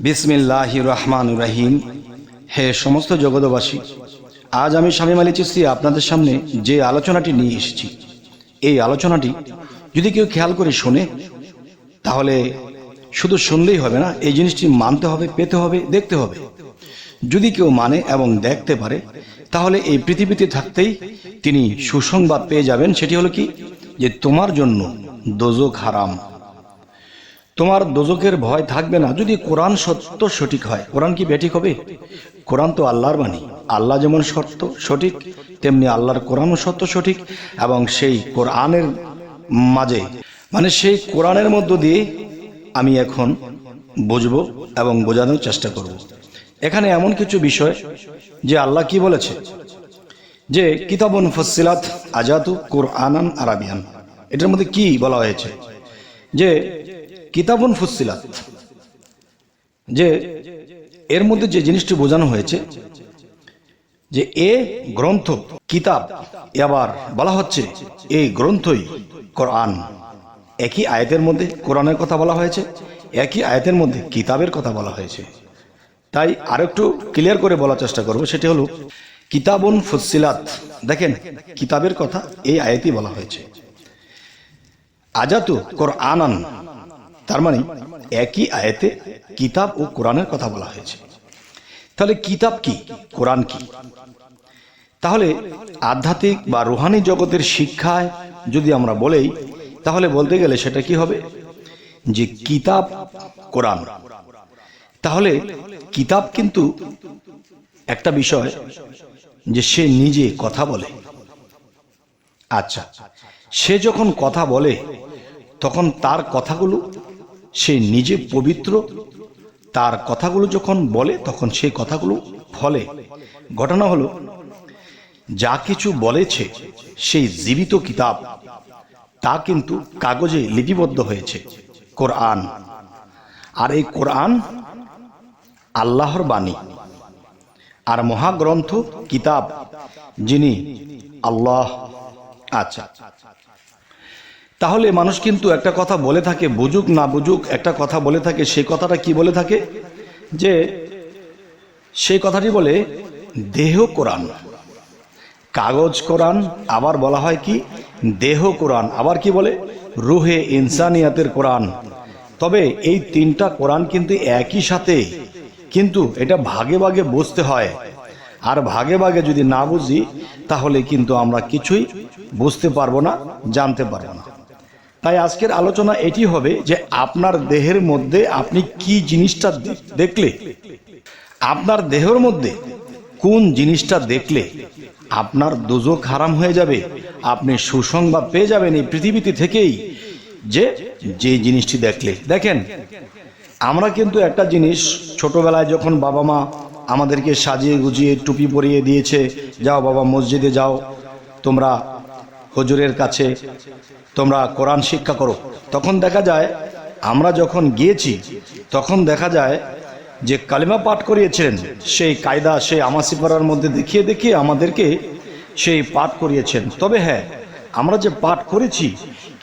বিসমিল্লাহির রহমানির রহিম। হে সমস্ত জগৎবাসী, আজ আমি শামীম আলী চিশতি আপনাদের সামনে যে আলোচনাটি নিয়ে এসেছি, এই আলোচনাটি যদি কেউ খেয়াল করে শোনে তাহলে শুধু শুনলেই হবে না, এই জিনিসটি মানতে হবে, পেতে হবে, দেখতে হবে। যদি কেউ মানে এবং দেখতে পারে তাহলে এই পৃথিবীতে থাকতেই তিনি সুসংবাদ পেয়ে যাবেন। সেটি হলো কি, যে তোমার জন্য দোজখ হারাম, তোমার দোজখের ভয় থাকবে না যদি কোরআন সত্য সঠিক হয়। কোরআন কি বেঠিক হবে? কোরআন তো আল্লাহর বাণী। আল্লাহ যেমন সত্য সঠিক, তেমনি আল্লাহর কোরআনও সত্য সঠিক। এবং সেই কোরআনের মাঝে, মানে সেই কোরআনের মধ্য দিয়ে আমি এখন বুঝবো এবং বোঝানোর চেষ্টা করব। এখানে এমন কিছু বিষয় যে আল্লাহ কি বলেছে, যে কিতাবুন ফুসসিলাত আজাতু কুরআনান আরাবিয়ান, এটার মধ্যে কি বলা হয়েছে, যে কিতাবুন ফুসসিলাত, যে এর মধ্যে যে জিনিসটি বোঝানো হয়েছে যে এ গ্রন্থ কিতাব, আবার বলা হচ্ছে এই গ্রন্থই কোরআন। একই আয়াতের মধ্যে কোরআনের কথা বলা হয়েছে, একই আয়াতের মধ্যে কিতাবের কথা বলা হয়েছে। তাই আরেকটু ক্লিয়ার করে বলার চেষ্টা করব, সেটি হলো কিতাবুন ফুসসিলাত। দেখেন, কিতাবের কথা এই আয়াতেই বলা হয়েছে। আজাতু কোরআনান, তার মানে একই আয়াতে কিতাব ও কোরআনের কথা বলা হয়েছে। তাহলে কিতাব কি, কোরআন কি? তাহলে আধ্যাত্মিক বা রুহানি জগতের শিক্ষায় যদি আমরা বলেই, তাহলে বলতে গেলে সেটা কি হবে, যে কিতাব কোরআন। তাহলে কিতাব কিন্তু একটা বিষয় যে সে নিজে কথা বলে। আচ্ছা, সে যখন কথা বলে তখন তার কথাগুলো সে নিজে পবিত্র, তার কথাগুলো যখন বলে তখন সেই কথাগুলো ফলে। ঘটনা হলো, যা কিছু বলেছে সেই জীবিত কিতাব, তা কিন্তু কাগজে লিপিবদ্ধ হয়েছে, কোরআন। আর এই কোরআন আল্লাহর বাণী, আর মহাগ্রন্থ কিতাব যিনি আল্লাহ। আচ্ছা, তাহলে মানুষ কিন্তু একটা কথা বলে থাকে, বুঝুক না বুঝুক একটা কথা বলে থাকে। সেই কথাটা কি বলে থাকে, যে সেই কথাটি বলে দেহ কোরআন, কাগজ কোরআন, আবার বলা হয় কি দেহ কোরআন, আবার কি বলে রুহে ইনসানিয়াতের কোরআন। তবে এই তিনটা কোরআন কিন্তু একই সাথে, কিন্তু এটা ভাগে ভাগে বুঝতে হয়। আর ভাগে ভাগে যদি না বুঝি তাহলে কিন্তু আমরা কিছুই বুঝতে পারবো না, জানতে পারবো না। তাই আজকের আলোচনা এটি হবে যে আপনার দেহের মধ্যে আপনি কি জিনিসটা দেখলে, আপনার দেহের মধ্যে কোন জিনিসটা দেখলে আপনার দোজখ হারাম হয়ে যাবে, আপনি সুসংবাদ পেয়ে যাবেন এই পৃথিবীতে থেকেই, যে যে জিনিসটি দেখলে। দেখেন, আমরা কিন্তু একটা জিনিস ছোটবেলায় যখন বাবা মা আমাদেরকে সাজিয়ে গুজিয়ে টুপি পরিয়ে দিয়েছে, যাও বাবা মসজিদে যাও, তোমরা হুজুরের কাছে তোমরা কোরআন শিক্ষা করো, তখন দেখা যায় আমরা যখন গিয়েছি তখন দেখা যায় যে কালিমা পাঠ করিয়েছিলেন, সেই কায়দা সেই আমাসিপাড়ার মধ্যে দেখিয়ে দেখিয়ে আমাদেরকে সেই পাঠ করিয়েছেন। তবে হ্যাঁ, আমরা যে পাঠ করেছি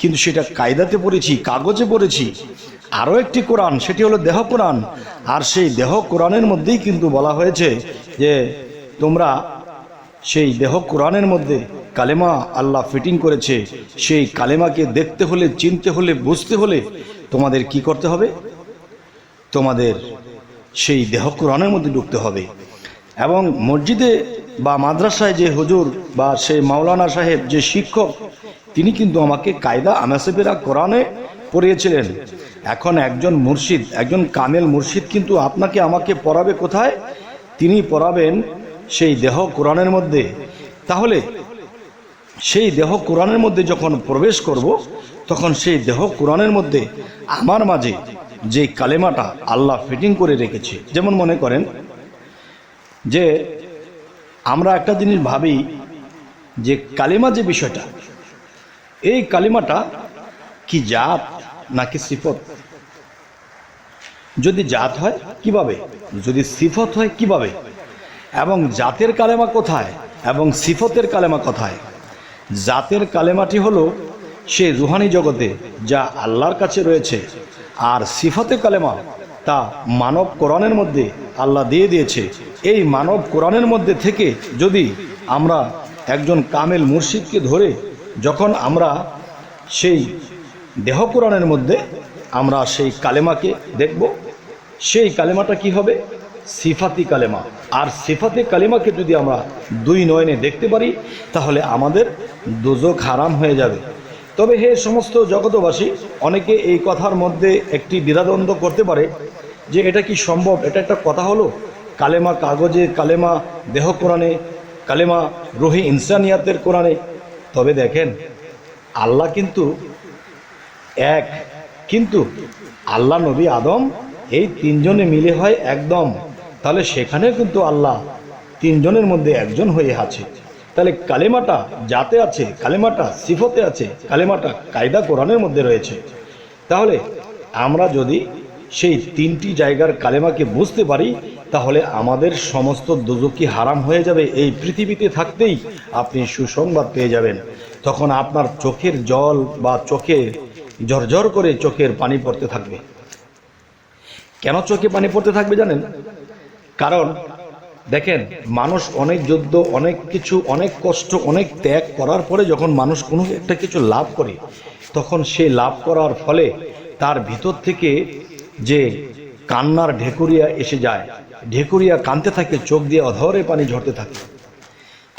কিন্তু সেটা কায়দাতে পড়েছি, কাগজে পড়েছি। আরও একটি কোরআন, সেটি হলো দেহ কোরআন। আর সেই দেহ কোরআনের মধ্যেই কিন্তু বলা হয়েছে যে তোমরা সেই দেহ কোরআনের মধ্যে কালেমা আল্লাহ ফিটিং করেছে, সেই কালেমাকে দেখতে হলে, চিনতে হলে, বুঝতে হলে তোমাদের কি করতে হবে, তোমাদের সেই দেহ কোরআনের মধ্যে ঢুকতে হবে। এবং মসজিদে বা মাদ্রাসায় যে হুজুর বা সেই মাওলানা সাহেব যে শিক্ষক, তিনি কিন্তু আমাকে কায়দা আমাসিপেরা কোরআনে পড়িয়েছিলেন। এখন একজন মুর্শিদ, একজন কামেল মুর্শিদ কিন্তু আপনাকে আমাকে পড়াবে কোথায়? তিনি পড়াবেন সেই দেহ কোরআনের মধ্যে। তাহলে সেই দেহ কোরআনের মধ্যে যখন প্রবেশ করব, তখন সেই দেহ কোরআনের মধ্যে আমার মাঝে যে কালেমাটা আল্লাহ ফিটিং করে রেখেছে, যেমন মনে করেন যে আমরা একটা জিনিস ভাবি যে কালিমা যে বিষয়টা, এই কালিমাটা কি জাত নাকি সিফত? যদি জাত হয় কিভাবে, যদি সিফত হয় কিভাবে, এবং জাতের কালেমা কোথায় এবং সিফতের কালেমা কোথায়? জাতের কালেমাটি হলো সে রুহানি জগতে যা আল্লাহর কাছে রয়েছে, আর সিফতে কালেমা তা মানব কোরআনের মধ্যে আল্লাহ দিয়ে দিয়েছে। এই মানব কোরআনের মধ্যে থেকে যদি আমরা একজন কামেল মুর্শিদকে ধরে যখন আমরা সেই দেহ কোরআনের মধ্যে আমরা সেই কালেমাকে দেখব, সেই কালেমাটা কি হবে? সিফাতি কালেমা। আর সিফাতি কালেমাকে যদি আমরা দুই নয়নে দেখতে পারি তাহলে আমাদের দোজখ হারাম হয়ে যাবে। তবে হে সমস্ত জগতবাসী, অনেকে এই কথার মধ্যে একটি দ্বিধাদ্বন্দ্ব করতে পারে যে এটা কি সম্ভব? এটা একটা কথা হলো, কালেমা কাগজে, কালেমা দেহ কোরআনে, কালেমা রুহি ইনসানিয়াতের কোরআনে। তবে দেখেন, আল্লাহ কিন্তু এক, কিন্তু আল্লাহ, নবী, আদম এই তিনজনে মিলে হয় একদম। তাহলে সেখানে কিন্তু আল্লাহ তিনজনের মধ্যে একজন হয়ে আছে। তাহলে কালেমাটা যাতে আছে, কালেমাটা সিফতে আছে, কালেমাটা কায়দা কোরআনের মধ্যে রয়েছে। তাহলে আমরা যদি সেই তিনটি জায়গার কালেমাকে বুঝতে পারি তাহলে আমাদের সমস্ত দোজখি হারাম হয়ে যাবে। এই পৃথিবীতে থাকতেই আপনি সুসংবাদ পেয়ে যাবেন। তখন আপনার চোখের জল বা চোখে ঝরঝর করে চোখের পানি পড়তে থাকবে। কেন চোখে পানি পড়তে থাকবে জানেন? কারণ দেখেন, মানুষ অনেক যুদ্ধ, অনেক কিছু, অনেক কষ্ট, অনেক ত্যাগ করার পরে যখন মানুষ কোনো একটা কিছু লাভ করে, তখন সে লাভ করার ফলে তার ভিতর থেকে যে কান্নার ঢেকুরিয়া এসে যায়, ঢেকুরিয়া কাঁদতে থাকে, চোখ দিয়ে অধরে পানি ঝরতে থাকে।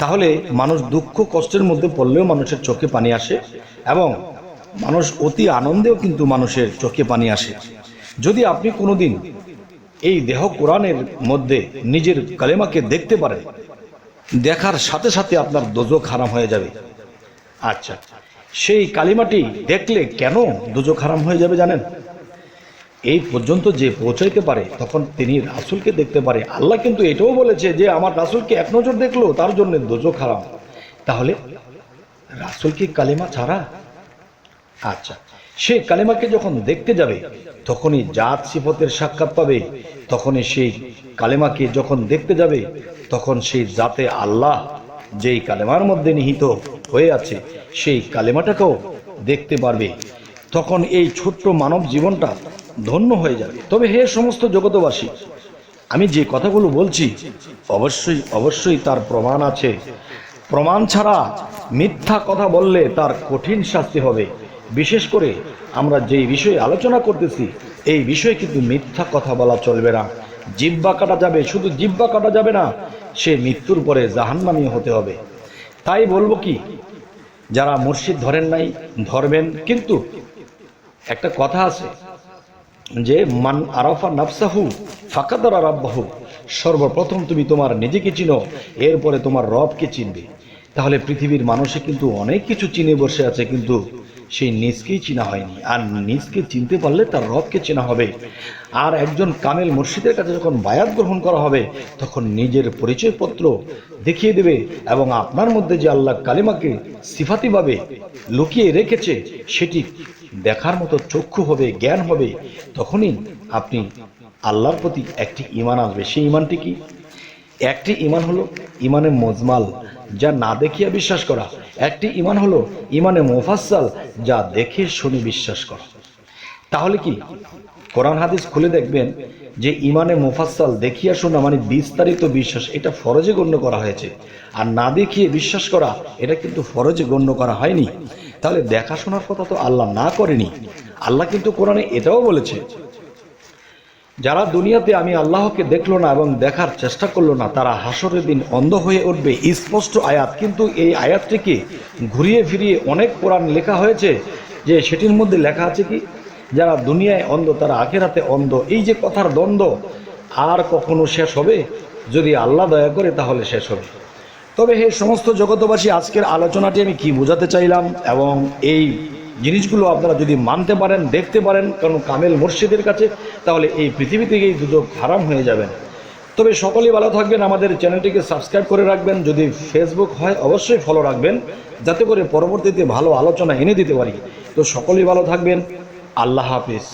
তাহলে মানুষ দুঃখ কষ্টের মধ্যে পড়লেও মানুষের চোখে পানি আসে, এবং মানুষ অতি আনন্দেও কিন্তু মানুষের চোখে পানি আসে। যদি আপনি কোনোদিন এই দেহ কোরআনের মধ্যে নিজের কালেমাকে দেখতে পারেন, দেখার সাথে সাথে আপনার দোজখ হারাম হয়ে যাবে। আচ্ছা, সেই কালিমাটি দেখলে কেন দোজখ হারাম হয়ে যাবে জানেন? এই পর্যন্ত যে পৌঁছাইতে পারে তখন তিনি রাসূলকে দেখতে পারে। আল্লাহ কিন্তু এটাও বলেছে যে আমার রাসূলকে এক নজর দেখলো তার জন্য দোজখ হারাম। তাহলে রাসূল কি কালেমা ছাড়া? আচ্ছা, সেই কালেমাকে যখন দেখতে যাবে তখনই জাত সিফতের সাক্ষাৎ পাবে। তখনই সেই কালেমাকে যখন দেখতে যাবে তখন সেই জাতে আল্লাহ যেই কালেমার মধ্যে নিহিত হয়ে আছে সেই কালেমাটাকেও দেখতে পারবে। তখন এই ছোট্ট মানব জীবনটা ধন্য হয়ে যাবে। তবে হে সমস্ত জগতবাসী, আমি যে কথাগুলো বলছি অবশ্যই অবশ্যই তার প্রমাণ আছে। প্রমাণ ছাড়া মিথ্যা কথা বললে তার কঠিন শাস্তি হবে। বিশেষ করে আমরা যেই বিষয়ে আলোচনা করতেছি এই বিষয়ে কিন্তু মিথ্যা কথা বলা চলবে না। জিহ্বা কাটা যাবে, শুধু জিহ্বা কাটা যাবে না, সে মৃত্যুর পরে জাহান্নামী হতে হবে। তাই বলবো কি, যারা মুর্শিদ ধরেন নাই ধরবেন, কিন্তু একটা কথা আছে যে মান আরাফা নাফসাহু ফাকাদারা রাব্বাহু, সর্বপ্রথম তুমি তোমার নিজেকে চিনো, এরপরে তোমার রবকে চিনবে। তাহলে পৃথিবীর মানুষে কিন্তু অনেক কিছু চিনে বসে আছে, কিন্তু সেই নিজকেই চিনা হয়নি। আর নিজকে চিনতে পারলে তার রবকে চেনা হবে। আর একজন কামেল মুর্শিদের কাছে যখন বায়াত গ্রহণ করা হবে তখন নিজের পরিচয়পত্র দেখিয়ে দেবে, এবং আপনার মধ্যে যে আল্লাহ কালেমাকে সিফাতিভাবে লুকিয়ে রেখেছে সেটি দেখার মতো চক্ষু হবে, জ্ঞান হবে। তখনই আপনি আল্লাহর প্রতি একটি ঈমান আসবে। সেই ঈমানটি কি? একটি ঈমান হলো ঈমানে মুজমাল, যা না দেখিয়া বিশ্বাস করা। একটি ঈমান হলো ঈমানে মুফাসসাল, যা দেখে শুনে বিশ্বাস করা। তাহলে কি কোরআন হাদিস খুলে দেখবেন যে ঈমানে মুফাসসাল দেখিয়া শোনা মানে বিস্তারিত বিশ্বাস, এটা ফরজে গণ্য করা হয়েছে। আর না দেখিয়ে বিশ্বাস করা এটা কিন্তু ফরজে গণ্য করা হয়নি। তাহলে দেখাশোনার কথা তো আল্লাহ না করেনি। আল্লাহ কিন্তু কোরআনে এটাও বলেছে, যারা দুনিয়াতে আমি আল্লাহকে দেখলো না এবং দেখার চেষ্টা করলো না তারা হাসরের দিন অন্ধ হয়ে উঠবে। স্পষ্ট আয়াত, কিন্তু এই আয়াতটিকে ঘুরিয়ে ফিরিয়ে অনেক কোরআন লেখা হয়েছে যে সেটির মধ্যে লেখা আছে কি, যারা দুনিয়ায় অন্ধ তারা আখিরাতে অন্ধ। এই যে কথার দ্বন্দ্ব আর কখনো শেষ হবে? যদি আল্লাহ দয়া করে তাহলে শেষ হবে। তবে হে সমস্ত জগতবাসী, আজকের আলোচনাটি আমি কি বোঝাতে চাইলাম, এবং এই জিনিসগুলো আপনারা যদি মানতে পারেন, দেখতে পারেন কারণ কামেল মুর্শিদের কাছে, তাহলে এই পৃথিবী থেকেই দুজক হারাম হয়ে যাবেন। তবে সকলেই ভালো থাকবেন, আমাদের চ্যানেলটিকে সাবস্ক্রাইব করে রাখবেন, যদি ফেসবুক হয় অবশ্যই ফলো রাখবেন, যাতে করে পরবর্তীতে ভালো আলোচনা এনে দিতে পারি। তো সকলেই ভালো থাকবেন, আল্লাহ হাফিজ।